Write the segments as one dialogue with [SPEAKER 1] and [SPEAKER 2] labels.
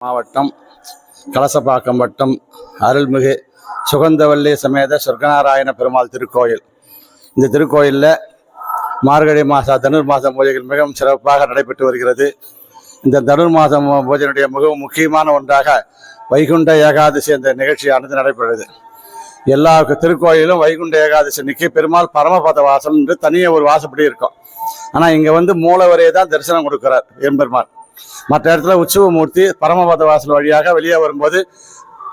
[SPEAKER 1] மாவட்டம் கலசப்பாக்கம் வட்டம் அருள்மிகு சுகந்தவல்லி சமேத சொர்க்கநாராயண பெருமாள் திருக்கோயில். இந்த திருக்கோயிலில் மார்கழி தனுர் மாதம் பூஜைகள் மிகவும் சிறப்பாக நடைபெற்று வருகிறது. இந்த தனுர் மாதம் பூஜையினுடைய மிகவும் முக்கியமான ஒன்றாக வைகுண்ட ஏகாதசி என்ற நிகழ்ச்சியானது நடைபெறுகிறது. எல்லா திருக்கோயிலும் வைகுண்ட ஏகாதசி அன்னைக்கு பெருமாள் பரமபத வாசல் என்று தனியாக ஒரு வாசப்படி இருக்கும். ஆனால் இங்கே மூலவரையே தான் தரிசனம் கொடுக்கிறார் எம்பெருமான். மற்ற இடத்துல உற்சவமூர்த்தி பரமபத வாசல் வழியாக வெளியே வரும்போது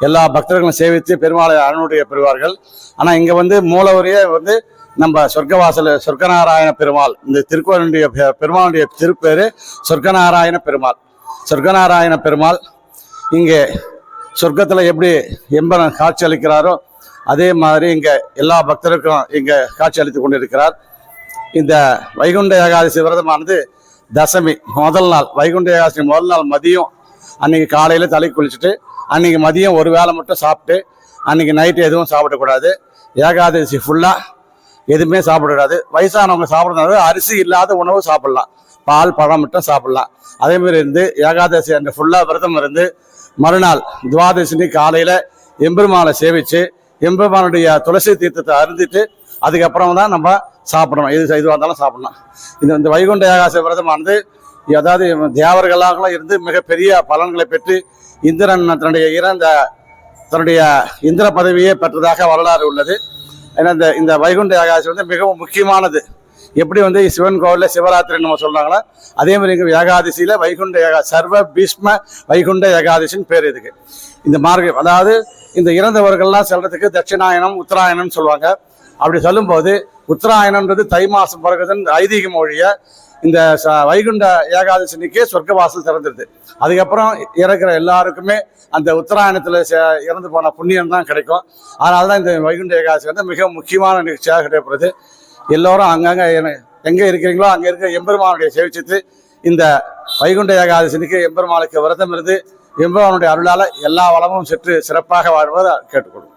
[SPEAKER 1] எல்லா பக்தர்களும் சேவித்து பெருமாளை அருளுடைய பெறுவார்கள். ஆனால் இங்கே மூலவரையே நம்ம சொர்க்கநாராயண பெருமாள். இந்த திருக்கோயிலுடைய பெருமாளுடைய திருப்பேரு சொர்க்கநாராயண பெருமாள். சொர்க்கநாராயண பெருமாள் இங்கே சொர்க்கத்தில் எப்படி எம்பெருமான் காட்சி அளிக்கிறாரோ அதே மாதிரி இங்கே எல்லா பக்தருக்கும் இங்கே காட்சி அளித்து கொண்டிருக்கிறார். இந்த வைகுண்ட ஏகாதசி விரதமானது தசமி முதல் நாள். வைகுண்ட ஏகாதசி முதல் நாள் மதியம் அன்றைக்கி காலையில் தலை குளிச்சுட்டு அன்றைக்கி மதியம் ஒரு வேளை மட்டும் சாப்பிட்டு அன்றைக்கி நைட்டு எதுவும் சாப்பிடக்கூடாது. ஏகாதசி ஃபுல்லாக எதுவுமே சாப்பிடக்கூடாது. வயசானவங்க சாப்பிட்றதுனால அரிசி இல்லாத உணவு சாப்பிட்லாம், பால் பழம் மட்டும் சாப்பிட்லாம். அதேமாரி ஏகாதசி அன்று ஃபுல்லாக விரதம் இருந்து மறுநாள் துவாதசி காலையில் எம்பெருமானை சேவித்து எம்பெருமானுடைய துளசி தீர்த்தத்தை அருந்திட்டு அதுக்கப்புறம் தான் நம்ம சாப்பிடணும். இதுவாக இருந்தாலும் சாப்பிடணும். இந்த வைகுண்ட ஏகாதசி விரதமானது அதாவது தேவர்களாக இருந்து மிகப்பெரிய பலன்களை பெற்று இந்திரன் தன்னுடைய இந்திர பதவியே பெற்றதாக வரலாறு உள்ளது. ஏன்னா இந்த வைகுண்ட ஏகாதசி மிகவும் முக்கியமானது. எப்படி சிவன் கோவிலில் சிவராத்திரி நம்ம சொல்கிறாங்களோ அதே மாதிரி இங்கே ஏகாதசியில் வைகுண்ட சர்வ பீஷ்ம வைகுண்ட ஏகாதசின்னு பேர் இதுக்கு. இந்த மார்க்கம் அதாவது இந்த இறந்தவர்கள்லாம் செல்றதுக்கு தட்சிணாயனம் உத்தராயணம்னு சொல்லுவாங்க. அப்படி சொல்லும்போது உத்தராயணன்றது தை மாதம் பிறகுதுன்னு ஐதீகம் ஒழிய இந்த வைகுண்ட ஏகாதசினிக்கே சொர்க்க வாசல் திறந்துருது. அதுக்கப்புறம் இறக்குற எல்லாருக்குமே அந்த உத்தராயணத்தில் இறந்து போன புண்ணியம் தான் கிடைக்கும். அதனால தான் இந்த வைகுண்ட ஏகாதசி மிக முக்கியமான நிகழ்ச்சியாக கிடைக்கப்படுது. எல்லோரும் அங்கங்கே எங்கே இருக்கிறீங்களோ அங்கே இருக்கிற எம்பெருமானுடைய சேவிச்சித்து இந்த வைகுண்ட ஏகாதசினிக்கு எம்பெருமானுக்கு விரதம் இருந்து எம்பெருமானுடைய அருளால் எல்லா வளமும் சற்று சிறப்பாக வாழ்வதை கேட்டுக்கொள்ளும்.